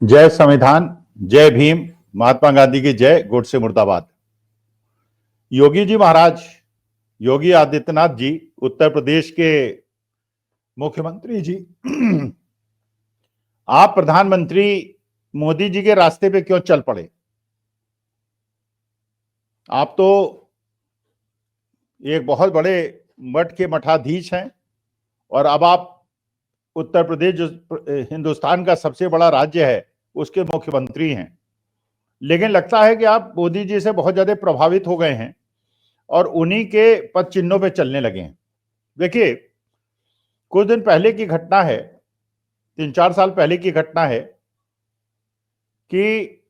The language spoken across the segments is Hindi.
जय संविधान, जय भीम, महात्मा गांधी की जय, गोडसे मुर्दाबाद। योगी जी महाराज, योगी आदित्यनाथ जी, उत्तर प्रदेश के मुख्यमंत्री जी, आप प्रधानमंत्री मोदी जी के रास्ते पे क्यों चल पड़े? आप तो एक बहुत बड़े मठ के मठाधीश हैं और अब आप उत्तर प्रदेश जो हिंदुस्तान का सबसे बड़ा राज्य है उसके मुख्यमंत्री हैं। लेकिन लगता है कि आप मोदी जी से बहुत ज्यादा प्रभावित हो गए हैं और उन्हीं के पद चिन्हों पे चलने लगे हैं। देखिए, कुछ दिन पहले की घटना है, 3-4 साल पहले की घटना है कि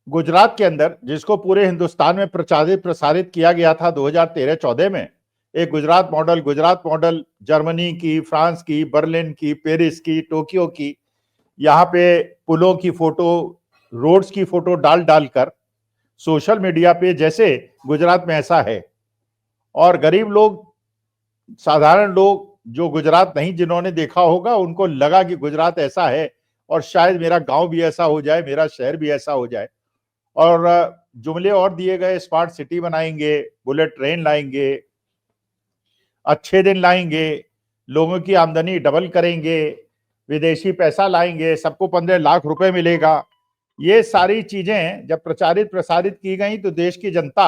गुजरात के अंदर, जिसको पूरे हिंदुस्तान में प्रसारित किया गया था 2013-14 में, एक गुजरात मॉडल जर्मनी की, फ्रांस की, बर्लिन की, पेरिस की, टोक्यो की, यहाँ पे पुलों की फोटो, रोड्स की फोटो डाल डालकर सोशल मीडिया पे जैसे गुजरात में ऐसा है, और गरीब लोग, साधारण लोग जो गुजरात नहीं जिन्होंने देखा होगा, उनको लगा कि गुजरात ऐसा है और शायद मेरा गांव भी ऐसा हो जाए, मेरा शहर भी ऐसा हो जाए। और जुमले और दिए गए, स्मार्ट सिटी बनाएंगे, बुलेट ट्रेन लाएंगे, अच्छे दिन लाएंगे, लोगों की आमदनी डबल करेंगे, विदेशी पैसा लाएंगे, सबको 15 लाख रुपए मिलेगा। ये सारी चीजें जब प्रसारित की गई तो देश की जनता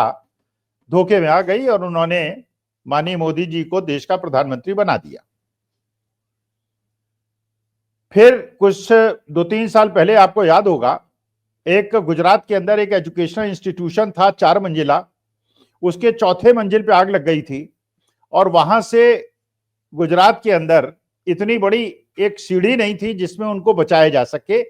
धोखे में आ गई और उन्होंने माननीय मोदी जी को देश का प्रधानमंत्री बना दिया। फिर कुछ 2-3 साल पहले आपको याद होगा, एक गुजरात के अंदर एक एजुकेशनल इंस्टीट्यूशन था 4 मंजिला, उसके चौथे मंजिल पे आग लग गई थी और वहां से गुजरात के अंदर इतनी बड़ी एक सीढ़ी नहीं थी जिसमें उनको बचाया जा सके,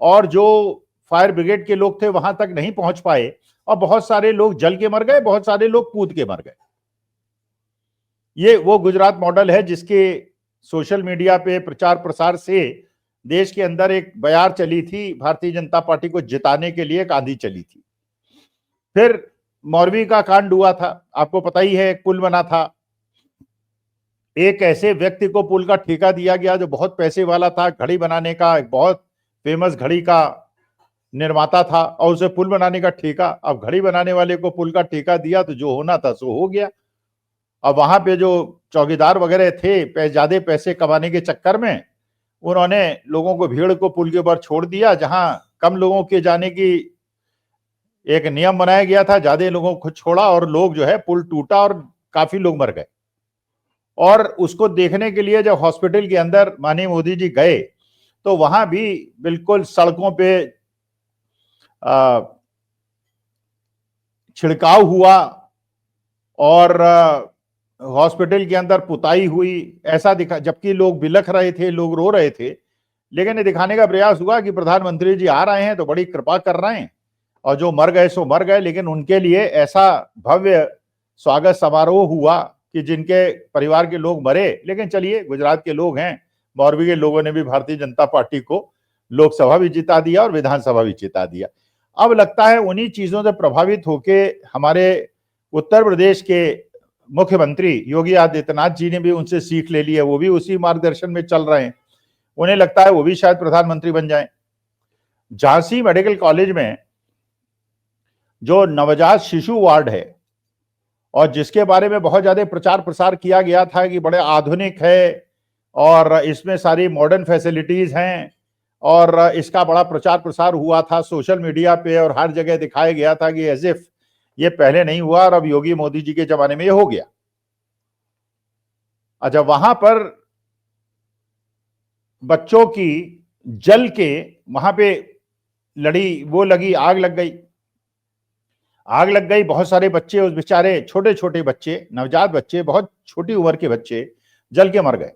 और जो फायर ब्रिगेड के लोग थे वहां तक नहीं पहुंच पाए और बहुत सारे लोग जल के मर गए, बहुत सारे लोग कूद के मर गए। ये वो गुजरात मॉडल है जिसके सोशल मीडिया पे प्रचार प्रसार से देश के अंदर एक बयार चली थी, भारतीय जनता पार्टी को जिताने के लिए एक आंधी चली थी। फिर मौरवी का कांड हुआ था, आपको पता ही है, एक पुल बना था, एक ऐसे व्यक्ति को पुल का ठेका दिया गया जो बहुत पैसे वाला था, घड़ी बनाने का, एक बहुत फेमस घड़ी का निर्माता था, और उसे पुल बनाने का ठेका। अब घड़ी बनाने वाले को पुल का ठेका दिया तो जो होना था सो हो गया। अब वहां पे जो चौकीदार वगैरह थे, ज्यादा पैसे कमाने के चक्कर में उन्होंने लोगों को, भीड़ को पुल के ऊपर छोड़ दिया। जहां कम लोगों के जाने की एक नियम बनाया गया था, ज्यादा लोगों को छोड़ा और लोग जो है, पुल टूटा और काफी लोग मर गए। और उसको देखने के लिए जब हॉस्पिटल के अंदर माननीय मोदी जी गए तो वहां भी बिल्कुल सड़कों पे छिड़काव हुआ और हॉस्पिटल के अंदर पुताई हुई, ऐसा दिखा, जबकि लोग बिलख रहे थे, लोग रो रहे थे। लेकिन ये दिखाने का प्रयास हुआ कि प्रधानमंत्री जी आ रहे हैं तो बड़ी कृपा कर रहे हैं, और जो मर गए सो मर गए, लेकिन उनके लिए ऐसा भव्य स्वागत समारोह हुआ कि जिनके परिवार के लोग मरे, लेकिन चलिए, गुजरात के लोग हैं, मौरवी के लोगों ने भी भारतीय जनता पार्टी को लोकसभा भी जिता दिया और विधानसभा भी जिता दिया। अब लगता है उन्हीं चीजों से प्रभावित होके हमारे उत्तर प्रदेश के मुख्यमंत्री योगी आदित्यनाथ जी ने भी उनसे सीख ले ली है, वो भी उसी मार्गदर्शन में चल रहे हैं। उन्हें लगता है वो भी शायद प्रधानमंत्री बन जाएं। झांसी मेडिकल कॉलेज में जो नवजात शिशु वार्ड है, और जिसके बारे में बहुत ज्यादा प्रचार प्रसार किया गया था कि बड़े आधुनिक है और इसमें सारी मॉडर्न फैसिलिटीज हैं, और इसका बड़ा प्रचार प्रसार हुआ था सोशल मीडिया पे और हर जगह दिखाया गया था कि एज इफ ये पहले नहीं हुआ और अब योगी मोदी जी के जमाने में ये हो गया। अच्छा, वहां पर बच्चों की जल के, वहां पे आग लग गई। बहुत सारे बच्चे, उस बेचारे छोटे छोटे बच्चे, नवजात बच्चे, बहुत छोटी उम्र के बच्चे जल के मर गए।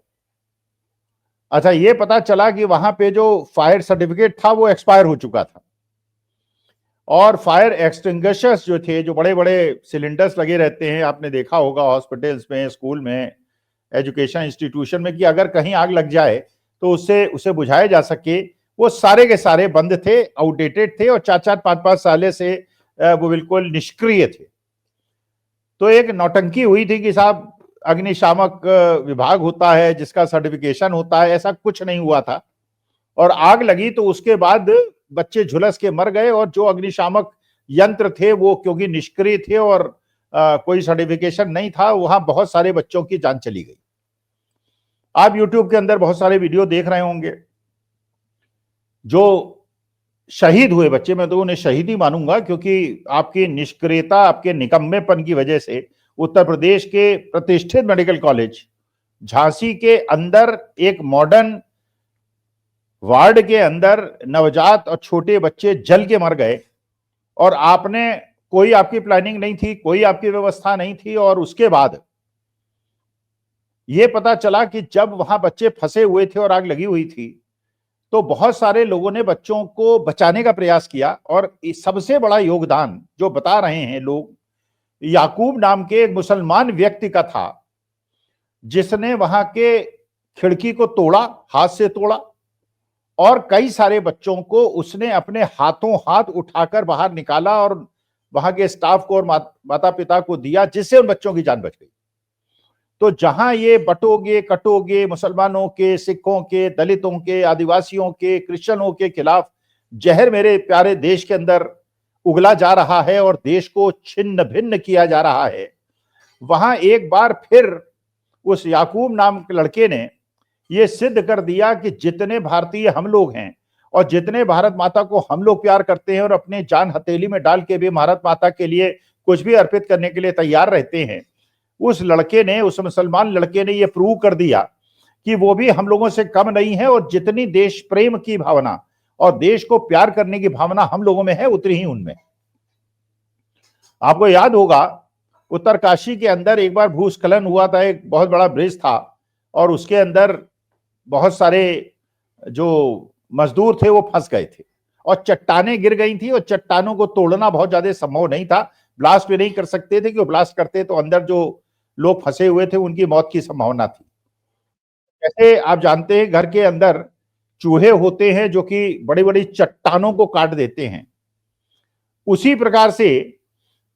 अच्छा, ये पता चला कि वहां पे जो फायर सर्टिफिकेट था वो एक्सपायर हो चुका था, और फायर एक्सटिंग्विशर्स जो थे, जो बड़े बड़े सिलेंडर्स लगे रहते हैं, आपने देखा होगा हॉस्पिटल्स में, स्कूल में, एजुकेशन इंस्टीट्यूशन में, कि अगर कहीं आग लग जाए तो उसे बुझाया जा सके, वो सारे के सारे बंद थे, आउटडेटेड थे और 4-4, 5-5 साल से वो बिल्कुल निष्क्रिय थे। तो एक नौटंकी हुई थी कि साहब अग्निशामक विभाग होता है जिसका सर्टिफिकेशन होता है, ऐसा कुछ नहीं हुआ था। और आग लगी तो उसके बाद बच्चे झुलस के मर गए, और जो अग्निशामक यंत्र थे वो क्योंकि निष्क्रिय थे और कोई सर्टिफिकेशन नहीं था, वहां बहुत सारे बच्चों की जान चली गई। आप यूट्यूब के अंदर बहुत सारे वीडियो देख रहे होंगे, जो शहीद हुए बच्चे, मैं तो उन्हें शहीद ही मानूंगा, क्योंकि आपकी निष्क्रियता, आपके निकम्मेपन की वजह से उत्तर प्रदेश के प्रतिष्ठित मेडिकल कॉलेज झांसी के अंदर एक मॉडर्न वार्ड के अंदर नवजात और छोटे बच्चे जल के मर गए, और आपने कोई आपकी प्लानिंग नहीं थी, कोई आपकी व्यवस्था नहीं थी। और उसके बाद यह पता चला कि जब वहां बच्चे फंसे हुए थे और आग लगी हुई थी, तो बहुत सारे लोगों ने बच्चों को बचाने का प्रयास किया। और सबसे बड़ा योगदान जो बता रहे हैं लोग, याकूब नाम के एक मुसलमान व्यक्ति का था, जिसने वहां के खिड़की को तोड़ा, हाथ से तोड़ा, और कई सारे बच्चों को उसने अपने हाथों हाथ उठाकर बाहर निकाला और वहां के स्टाफ को और माता पिता को दिया, जिससे उन बच्चों की जान बच गई। तो जहां ये बटोगे कटोगे मुसलमानों के, सिखों के, दलितों के, आदिवासियों के, क्रिश्चियनों के खिलाफ जहर मेरे प्यारे देश के अंदर उगला जा रहा है और देश को छिन्न भिन्न किया जा रहा है, वहां एक बार फिर उस याकूब नाम के लड़के ने यह सिद्ध कर दिया कि जितने भारतीय हम लोग हैं और जितने भारत माता को हम लोग प्यार करते हैं और अपने जान हथेली में डाल के भी भारत माता के लिए कुछ भी अर्पित करने के लिए तैयार रहते हैं, उस लड़के ने, उस मुसलमान लड़के ने यह प्रूव कर दिया कि वो भी हम लोगों से कम नहीं है, और जितनी देश प्रेम की भावना और देश को प्यार करने की भावना हम लोगों में है, उतनी ही उनमें। आपको याद होगा उत्तरकाशी के अंदर एक बार भूस्खलन हुआ था, एक बहुत बड़ा ब्रिज था और उसके अंदर बहुत सारे जो मजदूर थे वो फंस गए थे और चट्टानें गिर गई थी, और चट्टानों को तोड़ना बहुत ज्यादा संभव नहीं था, ब्लास्ट भी नहीं कर सकते थे, क्योंकि ब्लास्ट करते तो अंदर जो लोग फंसे हुए थे उनकी मौत की संभावना थी। जैसे आप जानते हैं घर के अंदर चूहे होते हैं जो कि बड़ी बड़ी चट्टानों को काट देते हैं, उसी प्रकार से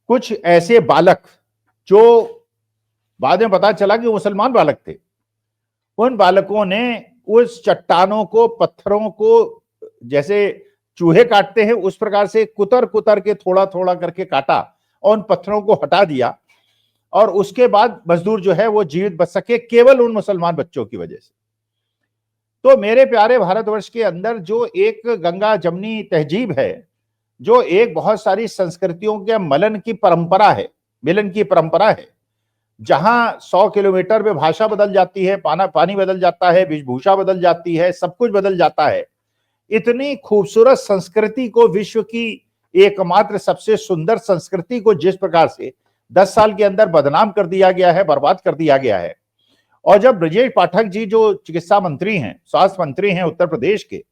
कुछ ऐसे बालक, जो बाद में पता चला कि मुसलमान बालक थे, उन बालकों ने उस चट्टानों को, पत्थरों को जैसे चूहे काटते हैं उस प्रकार से कुतर कुतर के थोड़ा थोड़ा करके काटा और उन पत्थरों को हटा दिया, और उसके बाद मजदूर जो है वो जीवित बच सके केवल उन मुसलमान बच्चों की वजह से। तो मेरे प्यारे भारतवर्ष के अंदर जो एक गंगा जमनी तहजीब है, जो एक बहुत सारी संस्कृतियों के मलन की परंपरा है, मिलन की परंपरा है, जहां 100 किलोमीटर में भाषा बदल जाती है, पानी बदल जाता है, वेशभूषा बदल जाती है, सब कुछ बदल जाता है, इतनी खूबसूरत संस्कृति को, विश्व की एकमात्र सबसे सुंदर संस्कृति को जिस प्रकार से 10 साल के अंदर बदनाम कर दिया गया है, बर्बाद कर दिया गया है। और जब ब्रजेश पाठक जी जो चिकित्सा मंत्री हैं, स्वास्थ्य मंत्री हैं उत्तर प्रदेश के,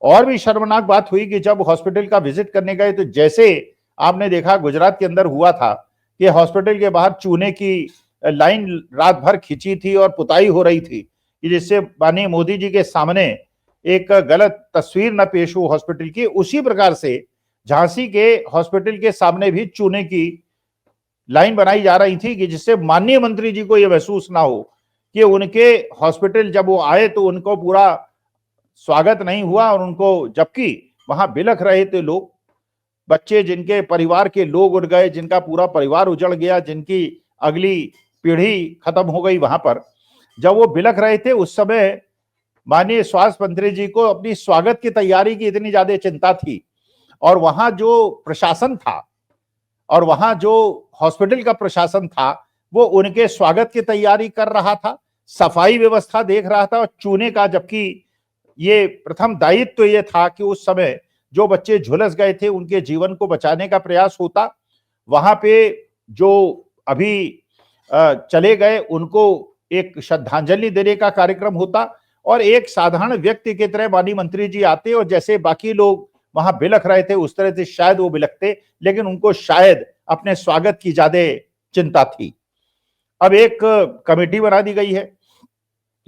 और भी शर्मनाक बात हुई कि जब हॉस्पिटल का विजिट करने गए तो जैसे आपने देखा गुजरात के अंदर हुआ था कि हॉस्पिटल के बाहर चूने की लाइन रात भर खींची थी और पुताई हो रही थी, जिससे माननीय मोदी जी के सामने एक गलत तस्वीर न पेश हो हॉस्पिटल की। उसी प्रकार से झांसी के हॉस्पिटल के सामने भी चूने की लाइन बनाई जा रही थी कि जिससे माननीय मंत्री जी को यह महसूस ना हो कि उनके हॉस्पिटल जब वो आए तो उनको पूरा स्वागत नहीं हुआ, और उनको, जबकि वहां बिलख रहे थे लोग, बच्चे जिनके परिवार के लोग उड़ गए, जिनका पूरा परिवार उजड़ गया, जिनकी अगली पीढ़ी खत्म हो गई, वहां पर जब वो बिलख रहे थे उस समय माननीय स्वास्थ्य मंत्री जी को अपनी स्वागत की तैयारी की इतनी ज्यादा चिंता थी, और वहां जो प्रशासन था और वहां जो हॉस्पिटल का प्रशासन था वो उनके स्वागत की तैयारी कर रहा था, सफाई व्यवस्था देख रहा था और चूने का, जबकि ये प्रथम दायित्व तो ये था कि उस समय जो बच्चे झुलस गए थे उनके जीवन को बचाने का प्रयास होता, वहां पे जो अभी चले गए उनको एक श्रद्धांजलि देने का कार्यक्रम होता, और एक साधारण व्यक्ति की तरह माननीय मंत्री जी आते और जैसे बाकी लोग वहां बिलख रहे थे उस तरह से शायद वो बिलखते, लेकिन उनको शायद अपने स्वागत की ज्यादा चिंता थी। अब एक कमेटी बना दी गई है,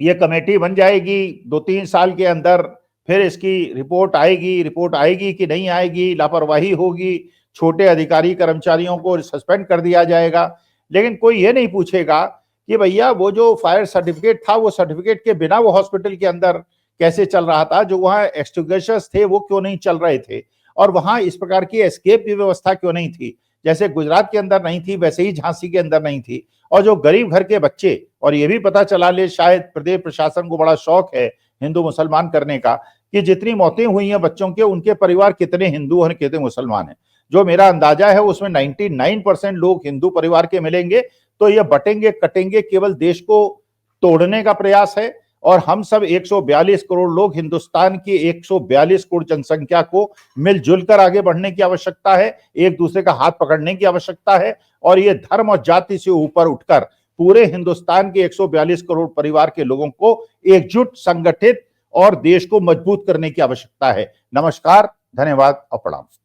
ये कमेटी बन जाएगी 2-3 साल के अंदर, फिर इसकी रिपोर्ट आएगी कि नहीं आएगी, लापरवाही होगी, छोटे अधिकारी कर्मचारियों को सस्पेंड कर दिया जाएगा, लेकिन कोई ये नहीं पूछेगा कि भैया वो जो फायर सर्टिफिकेट था वो सर्टिफिकेट के बिना वो हॉस्पिटल के अंदर कैसे चल रहा था, जो वहां एक्सटिंग्विशर्स थे वो क्यों नहीं चल रहे थे, और वहां इस प्रकार की एस्केप की व्यवस्था क्यों नहीं थी। जैसे गुजरात के अंदर नहीं थी, वैसे ही झांसी के अंदर नहीं थी। और जो गरीब घर के बच्चे, और ये भी पता चला ले, शायद प्रदेश प्रशासन को बड़ा शौक है हिंदू मुसलमान करने का, कि जितनी मौतें हुई हैं बच्चों के, उनके परिवार कितने हिंदू और कितने मुसलमान हैं। जो मेरा अंदाजा है उसमें 99% लोग हिंदू परिवार के मिलेंगे। तो ये बटेंगे कटेंगे केवल देश को तोड़ने का प्रयास है। और हम सब 142 करोड़ लोग, हिंदुस्तान की 142 करोड़ जनसंख्या को मिलजुल कर आगे बढ़ने की आवश्यकता है, एक दूसरे का हाथ पकड़ने की आवश्यकता है। और ये धर्म और जाति से ऊपर उठकर पूरे हिंदुस्तान के 142 करोड़ परिवार के लोगों को एकजुट, संगठित और देश को मजबूत करने की आवश्यकता है। नमस्कार, धन्यवाद और प्रणाम।